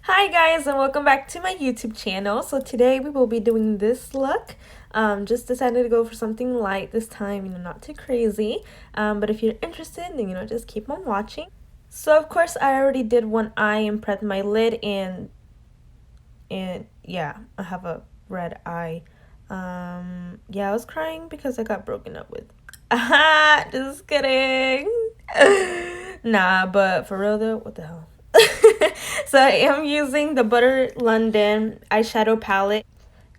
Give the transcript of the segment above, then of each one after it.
Hi guys and welcome back to my YouTube channel. So today we will be doing this look. Just decided to go for something light this time, not too crazy. But if you're interested, then just keep on watching. So of course I already did one eye and prepped my lid and yeah, I have a red eye. Yeah, I was crying because I got broken up with. Just kidding. Nah, but for real though, what the hell? So I am using the Butter London eyeshadow palette.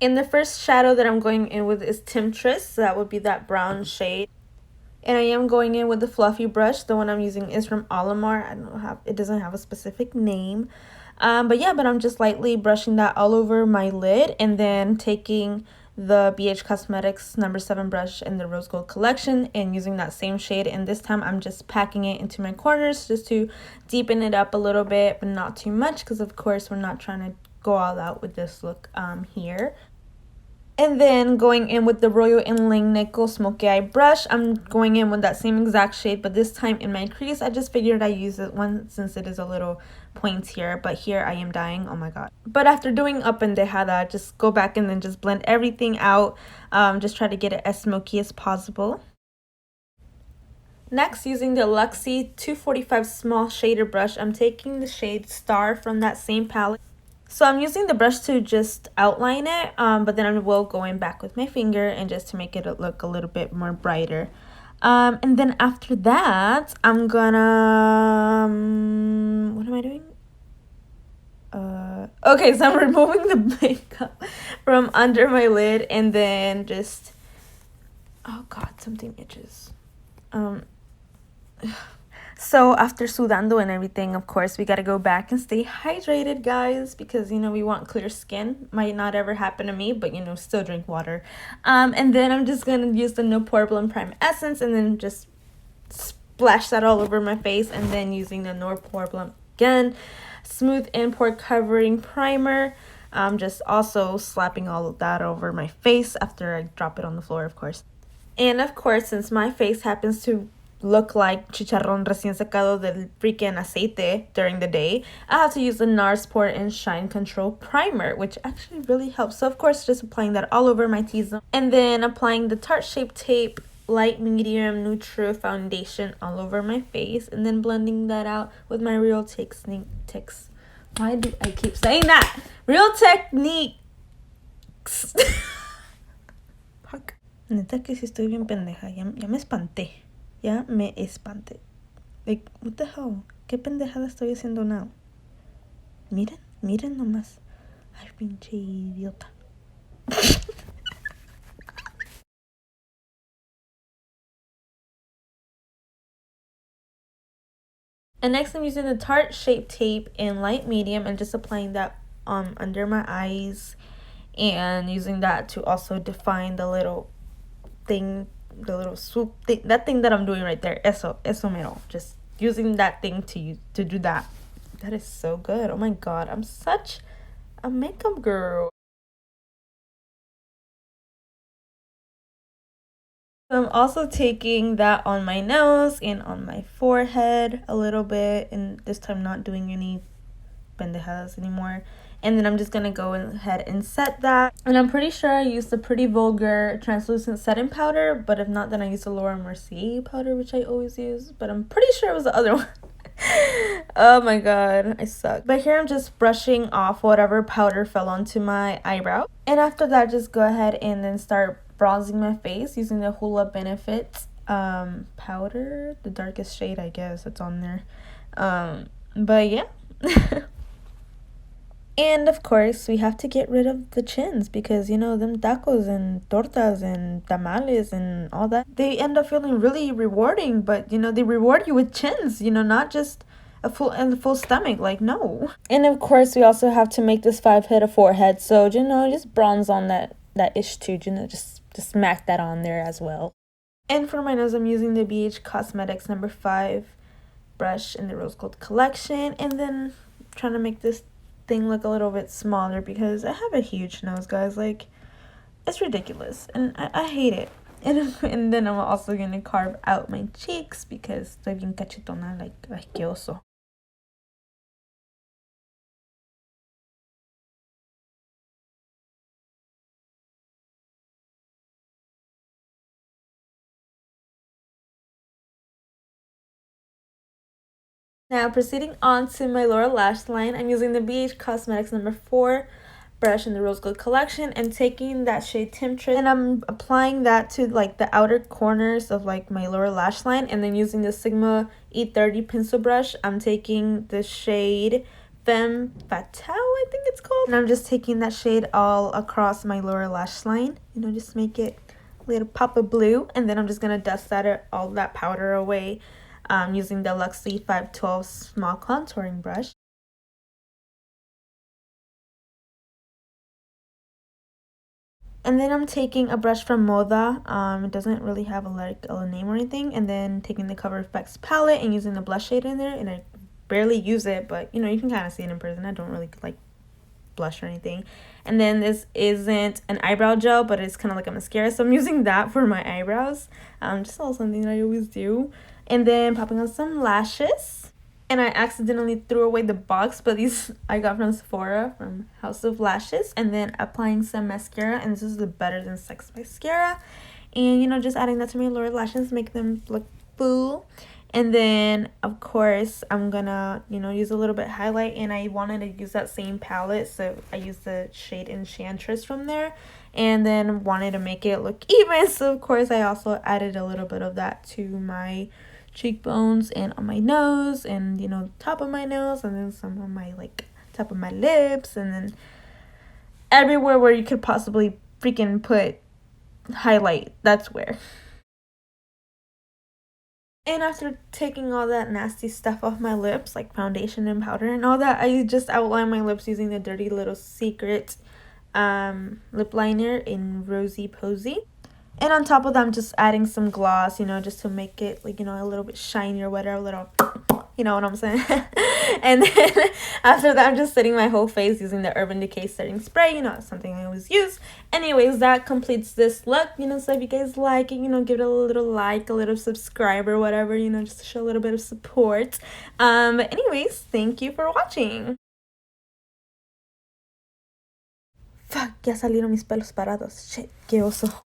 And the first shadow that I'm going in with is Temptress. So that would be that brown shade. And I am going in with the fluffy brush. The one I'm using is from Olimar. It doesn't have a specific name. But I'm just lightly brushing that all over my lid and then taking the BH Cosmetics number 7 brush in the Rose Gold collection and using that same shade, and this time I'm just packing it into my corners just to deepen it up a little bit, but not too much because of course we're not trying to go all out with this look here. And then going in with the Royal and Langnickel Smoky Eye brush, I'm going in with that same exact shade, but this time in my crease. I just figured I use it one since it is a little pointier, but here I am dying, oh my god. But after doing up and dejada, just go back and then just blend everything out. Just try to get it as smoky as possible. Next, using the Luxie 245 small shader brush, I'm taking the shade Star from that same palette. So I'm using the brush to just outline it, but then I will go in back with my finger and just to make it look a little bit more brighter. And then after that, I'm gonna, what am I doing? Okay, so I'm removing the makeup from under my lid and then just, oh god, something itches. So after sudando and everything, of course, we got to go back and stay hydrated, guys, because, we want clear skin. Might not ever happen to me, but, still drink water. And then I'm just going to use the No Pore Blend Prime Essence and then just splash that all over my face. And then using the No Pore Blend again, Smooth and Pore Covering Primer. Just also slapping all of that over my face after I drop it on the floor, of course. And of course, since my face happens to look like chicharrón recién sacado del freaking aceite during the day, I have to use the NARS Pore and Shine Control Primer, which actually really helps. So of course, just applying that all over my T-zone. And then applying the Tarte Shape Tape Light Medium Neutral Foundation all over my face. And then blending that out with my Real Techniques. Why do I keep saying that? Real Techniques. Fuck. Neta que sí estoy bien pendeja. Ya me espanté. Ya me espanté. Like, what the hell? ¿Qué pendejada estoy haciendo now? Miren nomás. Ay, pinche idiota. And next I'm using the Tarte Shape Tape in light medium and just applying that under my eyes and using that to also define the little thing, the little swoop thing, that thing that I'm doing right there. Eso mero. Just using that thing to do that. That is so good. Oh my god, I'm such a makeup girl. I'm also taking that on my nose and on my forehead a little bit, and this time not doing any pendejadas anymore. And then I'm just gonna go ahead and set that. And I'm pretty sure I used the Pretty Vulgar translucent setting powder, but if not, then I used the Laura Mercier powder, which I always use, but I'm pretty sure it was the other one. Oh my god, I suck. But here I'm just brushing off whatever powder fell onto my eyebrow. And after that, just go ahead and then start bronzing my face using the Hoola Benefit powder, the darkest shade, I guess, that's on there. But yeah. And of course, we have to get rid of the chins because, them tacos and tortas and tamales and all that, they end up feeling really rewarding, but, they reward you with chins, not just a full stomach, like, no. And of course, we also have to make this 5 hit a forehead, so, just bronze on that ish too, just smack that on there as well. And for my nose, I'm using the BH Cosmetics number 5 brush in the Rose Gold collection, and then trying to make this thing look a little bit smaller because I have a huge nose, guys. Like, it's ridiculous, and I hate it. And then I'm also gonna carve out my cheeks because estoy bien cachetona, like que oso. Now proceeding on to my lower lash line, I'm using the BH Cosmetics number 4 brush in the Rose Gold collection and taking that shade Temptress, and I'm applying that to like the outer corners of like my lower lash line, and then using the Sigma E30 pencil brush, I'm taking the shade Femme Fatale, I think it's called, and I'm just taking that shade all across my lower lash line, you know, just make it a little pop of blue, and then I'm just gonna dust that all that powder away using the Luxie 512 small contouring brush. And then I'm taking a brush from Moda. It doesn't really have a name or anything. And then taking the Cover FX palette and using the blush shade in there. And I barely use it, but you know, you can kind of see it in person. I don't really like blush or anything. And then this isn't an eyebrow gel, but it's kind of like a mascara. So I'm using that for my eyebrows. Just a little something that I always do. And then popping on some lashes. And I accidentally threw away the box, but these I got from Sephora from House of Lashes. And then applying some mascara, and this is the Better Than Sex mascara. And you know, just adding that to my lower lashes, make them look full. And then of course I'm gonna, you know, use a little bit highlight, and I wanted to use that same palette, so I used the shade Enchantress from there, and then wanted to make it look even, so of course I also added a little bit of that to my cheekbones and on my nose, and you know, top of my nose, and then some on my like top of my lips, and then everywhere where you could possibly freaking put highlight, that's where. And after taking all that nasty stuff off my lips, like foundation and powder and all that, I just outline my lips using the Dirty Little Secret lip liner in Rosy Posy. And on top of that, I'm just adding some gloss, you know, just to make it, like, you know, a little bit shiny or whatever, a little, you know what I'm saying? And then after that, I'm just setting my whole face using the Urban Decay setting spray, you know, something I always use. Anyways, that completes this look, you know, so if you guys like it, you know, give it a little like, a little subscribe or whatever, you know, just to show a little bit of support. But anyways, thank you for watching. Fuck, ya salieron mis pelos parados. Shit, qué oso.